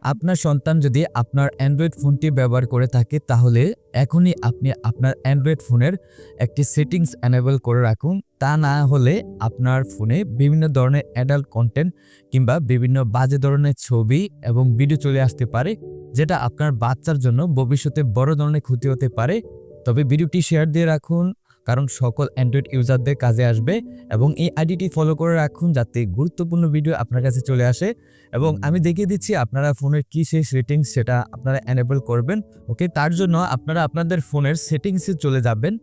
আপনার সন্তান যদি আপনার অ্যান্ড্রয়েড ফোনটি ব্যবহার করে থাকে তাহলে এখনই আপনি আপনার অ্যান্ড্রয়েড ফোনের একটি সেটিংস এনেবল করে রাখুন। তা না হলে আপনার ফোনে বিভিন্ন ধরনের অ্যাডাল্ট কন্টেন্ট কিংবা বিভিন্ন বাজে ধরনের ছবি এবং ভিডিও চলে আসতে পারে, যেটা আপনার বাচ্চার জন্য ভবিষ্যতে বড় ধরনের ক্ষতি হতে পারে। তবে ভিডিওটি শেয়ার দিয়ে রাখুন, কারণ সকল অ্যান্ড্রয়েড ইউজারদের কাজে আসবে, এবং এই আইডিটি ফলো করে রাখুন যাতে গুরুত্বপূর্ণ ভিডিও আপনার কাছে চলে আসে। এবং আমি দেখিয়ে দিচ্ছি আপনারা ফোনের কি সেই সেটিংস সেটা আপনারা এনেবল করবেন। ওকে, তার জন্য আপনারা আপনাদের ফোনের সেটিংসে চলে যাবেন।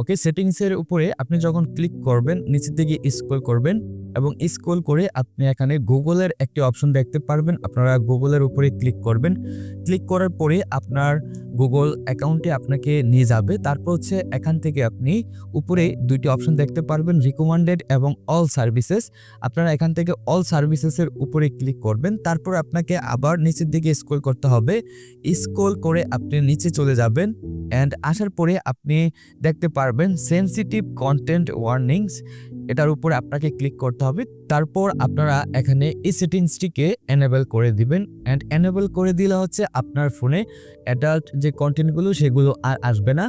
ওকে, সেটিংসের উপরে আপনি যখন ক্লিক করবেন নিচের দিকে স্ক্রল করবেন এবং স্ক্রল করে আপনি এখানে গুগলের একটি অপশন দেখতে পারবেন। আপনারা গুগলের উপরে ক্লিক করবেন। ক্লিক করার পরে আপনার গুগল অ্যাকাউন্টে আপনাকে নিয়ে যাবে। তারপর হচ্ছে এখান থেকে আপনি উপরে দুইটি অপশন দেখতে পারবেন, রিকমেন্ডেড এবং অল সার্ভিসেস। আপনারা এখান থেকে অল সার্ভিসেসের উপরে ক্লিক করবেন। তারপর আপনাকে আবার নিচের দিকে স্ক্রল করতে হবে। স্ক্রল করে আপনি নিচে চলে যাবেন অ্যান্ড আসার পরে আপনি দেখতে পারবেন সেনসিটিভ কন্টেন্ট ওয়ার্নিংস, এটার উপরে আপনাকে ক্লিক করতে হবে। তারপর আপনারা এখানে এই সেটিংসটিকে এনেবল করে দিবেন অ্যান্ড এনেবল করে দিলে হচ্ছে আপনার ফোনে অ্যাডাল্ট যে কন্টেন্টগুলো সেগুলো আর আসবে না।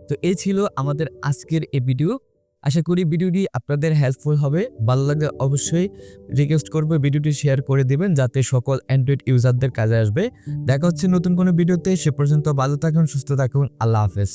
তো এই ছিল আমাদের আজকের এই ভিডিও। আশা করি ভিডিওটি আপনাদের হেল্পফুল হবে। ভালো লাগলে অবশ্যই রিকোয়েস্ট করবো ভিডিওটি শেয়ার করে দিবেন যাতে সকল অ্যান্ড্রয়েড ইউজারদের কাজে আসবে। দেখা হচ্ছে নতুন কোনো ভিডিওতে, সে পর্যন্ত ভালো থাকুন, সুস্থ থাকুন, আল্লাহ হাফেজ।